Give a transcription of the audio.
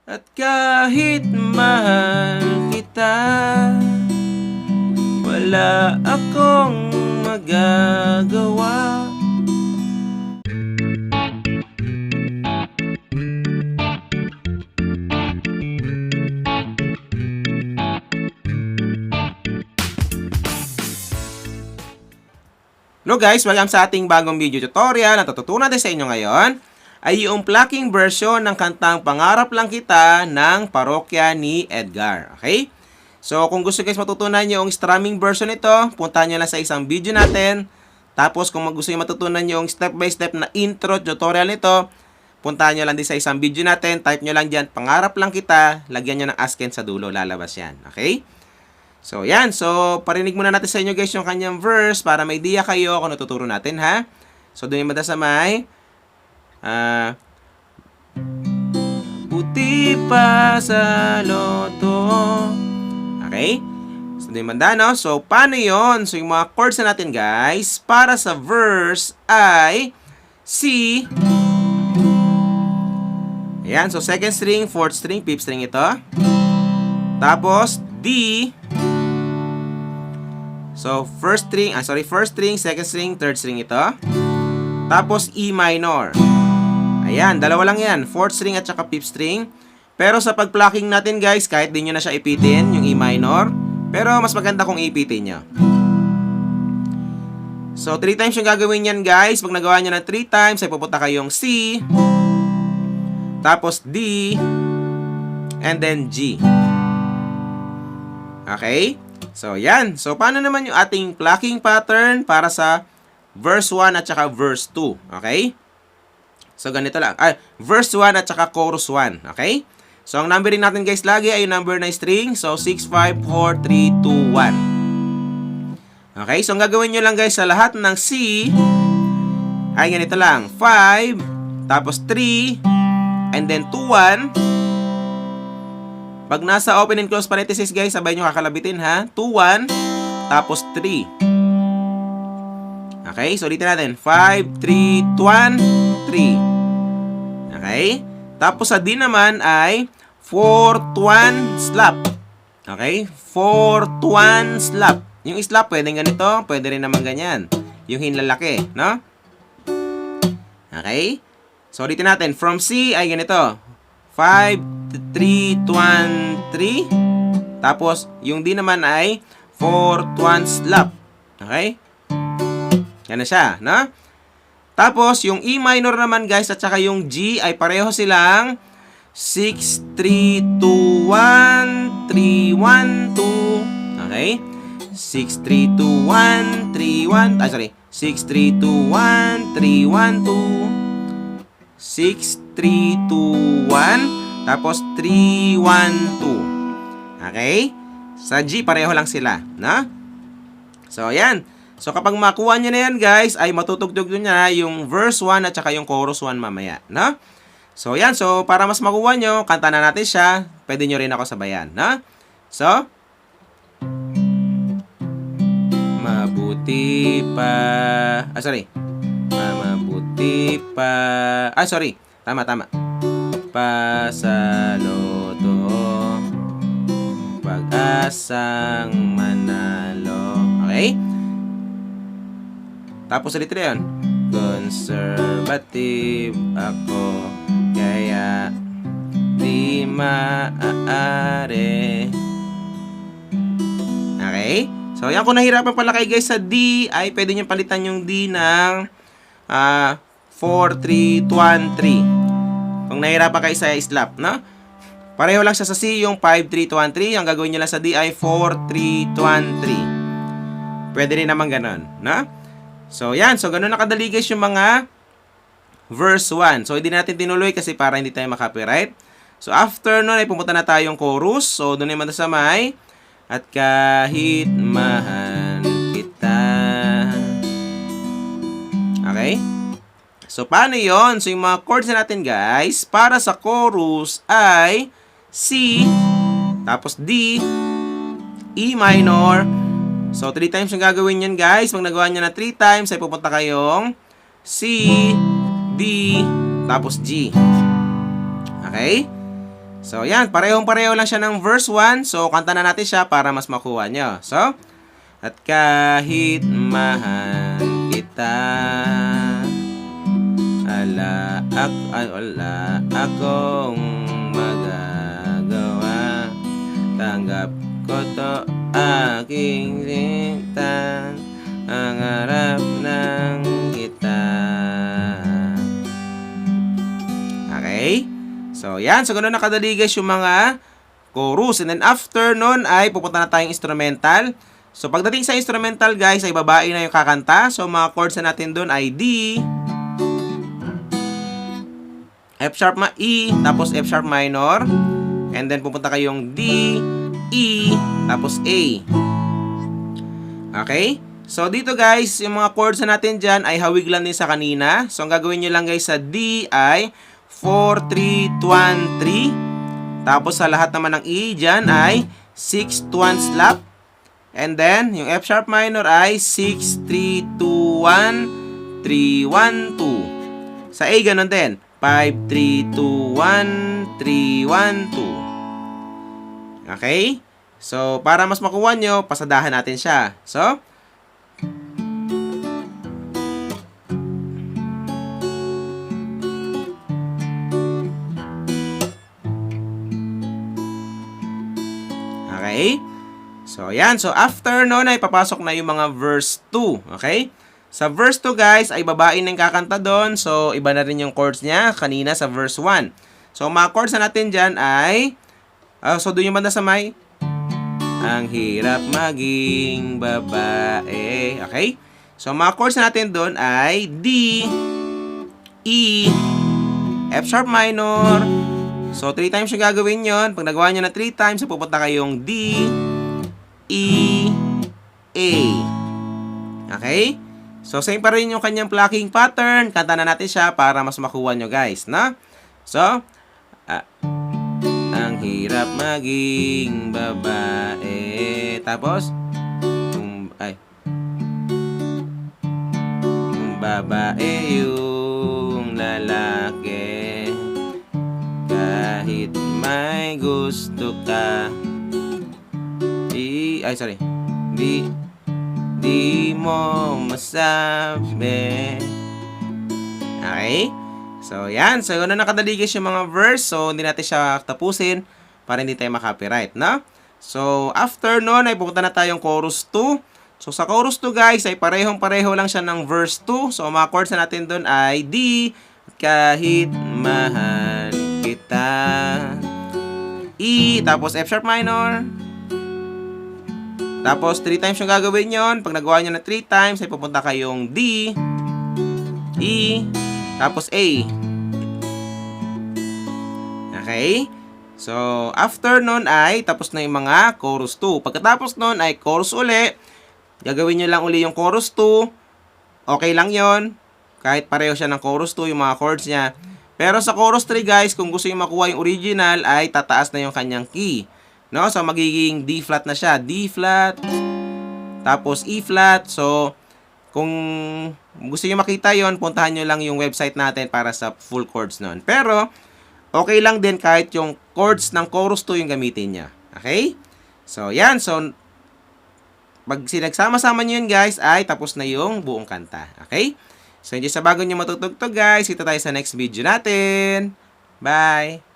At kahit mahal kita, wala akong magagawa. Hello guys, welcome sa ating bagong video tutorial. Ang tututunan natin sa inyo ngayon ay yung plucking version ng kantang Pangarap Lang Kita ng Parokya ni Edgar. Okay? So, kung gusto guys matutunan yung strumming version nito, puntahan nyo lang sa isang video natin. Tapos, kung gusto nyo matutunan yung step by step na intro tutorial nito, puntahan nyo lang din sa isang video natin. Type nyo lang dyan, Pangarap Lang Kita. Lagyan nyo ng asken sa dulo. Lalabas yan. Okay? So, yan. So, parinig muna natin sa inyo guys yung kanyang verse para may idea kayo kung natuturo natin, ha? So, doon yung mada sa may buti pa sa loto. Okay? So, doon yung manda, no? So, paano yon? So, yung mga chords na natin guys, para sa verse ay C. Ayan. So, second string, fourth string, fifth string ito. Tapos, D. So, first string, second string, third string ito. Tapos, E minor. Ayan, dalawa lang yan. Fourth string at saka fifth string. Pero sa pag-plucking natin guys, kahit di nyo na siya ipitin, yung E minor. Pero mas maganda kung ipitin nyo. So, 3 times yung gagawin yan guys. Pag nagawa nyo na 3 times, ay pupunta kayong C. Tapos D. And then G. Okay? So, yan. So, paano naman yung ating plucking pattern para sa verse 1 at saka verse 2? Okay? So, ganito lang. Verse 1 at saka chorus 1. Okay? So, ang numbering natin guys lagi ay yung number na string. So, 6, 5, 4, 3, 2, 1. Okay? So, ang gagawin nyo lang guys sa lahat ng C ay ganito lang. 5, tapos 3, and then 2, 1. Pag nasa open and close parenthesis guys, sabay nyo kakalabitin ha. 2, 1, tapos 3. Okay, so dito natin. 5, 3, 1, 3. Okay? Tapos sa D naman ay 4, 1, slap. Okay? 4, 1, slap. Yung slap pwedeng ganito, pwede rin naman ganyan. Yung hinlalaki, no? Okay? So dito natin. From C ay ganito. 5, 3, 1, 3. Tapos, yung D naman ay 4, 1, slap. Okay? Yan na siya, no? Tapos, yung E minor naman, guys, at saka yung G ay pareho silang 6, 3, 2, 1, 3, 1, 2. Okay? 6, 3, 2, 1, 3, 1. 6, 3, 2, 1, 3, 1, 2. 6, 3, 2, 1. Tapos, 3, 1, 2. Okay? Sa G, pareho lang sila. Na? So, ayan. So, kapag makuha nyo na yan, guys, ay matutugtog nyo na yung verse 1 at saka yung chorus 1 mamaya. Na? So, ayan. So, para mas makuha nyo, kanta na natin siya. Pwede nyo rin ako sabayan. Na? So, mabuti pa... mabuti pa... Tama. Pa sa loto, pag-asang manalo. Okay? Tapos ulit na yun. Conservative ako, kaya di maaari. Okay? So, yan, kung nahirapan pala kayo guys sa D, ay pwede nyo palitan yung D ng 4, 3, 1, 3. Kung nahirapan kayo sa slap, no? Pareho lang siya sa C, yung 5, 3, 2, 1, 3. Ang gagawin nyo lang sa D ay 4, 3, 2, 1, 3. Pwede rin naman ganon, no? So, yan. So, ganun nakadali guys yung mga verse 1. So, hindi natin tinuloy kasi para hindi tayo makopyright. So, after nun ay pumunta na tayong chorus. So, doon naman sa may at kahit mahal kita. Okay? So, paano yon? So, yung mga chords na natin, guys, para sa chorus ay C, tapos D, E minor. So, 3 times yung gagawin yan, guys. Pag nagawa nyo na 3 times, ay pupunta kayong C, D, tapos G. Okay? So, yan. Parehong-pareho lang siya ng verse 1. So, kanta na natin siya para mas makuha nyo. So, at kahit mahal kita, wala akong magagawa. Tanggap ko to aking sinta, ang harap ng kita. Okay? So, yan. So, ganun nakadali guys yung mga chorus. And then, after nun ay pupunta na tayong instrumental. So, pagdating sa instrumental guys, ay babae na yung kakanta. So, mga chords na natin dun ay D, F sharp E, tapos F sharp minor. And then, pupunta kayong D, E, tapos A. Okay? So, dito guys, yung mga chords na natin dyan ay hawig lang din sa kanina. So, ang gagawin nyo lang guys sa D ay 4, 3, 2, 1, 3. Tapos, sa lahat naman ng E dyan ay 6, 2, 1 slap. And then, yung F sharp minor ay 6, 3, 2, 1, 3, 1, 2. Sa A, ganun din. 5, 3, 2, 1, 3, 1, 2. Okay? So, para mas makuha nyo, pasadahan natin siya. So, okay? So, yan. So, after nun ay papasok na yung mga verse 2. Okay? Sa verse 2, guys, ay babae na yung kakanta doon. So, iba na rin yung chords niya kanina sa verse 1. So, mga chords na natin dyan ay, so, doon yung banda sa may, ang hirap maging babae. Okay? So, mga chords na natin doon ay D, E, F sharp minor. So, 3 times yung gagawin yon. Pag nagawa nyo na 3 times, so pupunta kayong D, E, A. Okay? So, same pa rin yung kanyang plucking pattern. Kanta na natin siya para mas makuha nyo, guys. Na? So, ang hirap maging babae. Tapos, babae yung lalaki. Kahit may gusto ka, di mo masabi. Okay? So, yan. So, yun na nakadali guys yung mga verse. So, hindi natin siya tapusin para hindi tayo makapiright, no? So, after nun ay pupunta na tayong chorus 2. So, sa chorus 2 guys ay parehong-pareho lang siya ng verse 2. So, mga chords na natin dun ay D, kahit mahal kita. E, tapos F sharp minor. Tapos, 3 times yung gagawin yon. Pag nagawa nyo na 3 times, ay pupunta kayong D, E, tapos A. Okay? So, after nun ay, tapos na yung mga chorus 2. Pagkatapos nun ay chorus uli. Gagawin nyo lang uli yung chorus 2. Okay lang yon. Kahit pareho siya ng chorus 2, yung mga chords niya. Pero sa chorus 3 guys, kung gusto nyo makuha yung original, ay tataas na yung kanyang key. No? So, magiging D flat na siya. D flat. Tapos, E flat. So, kung gusto nyo makita yon, puntahan nyo lang yung website natin para sa full chords nun. Pero, okay lang din kahit yung chords ng chorus 2 yung gamitin niya. Okay? So, yan. So, pag sinagsama-sama nyo yun, guys, ay tapos na yung buong kanta. Okay? So, hindi sa bago nyo matutugtog, guys. Kita tayo sa next video natin. Bye!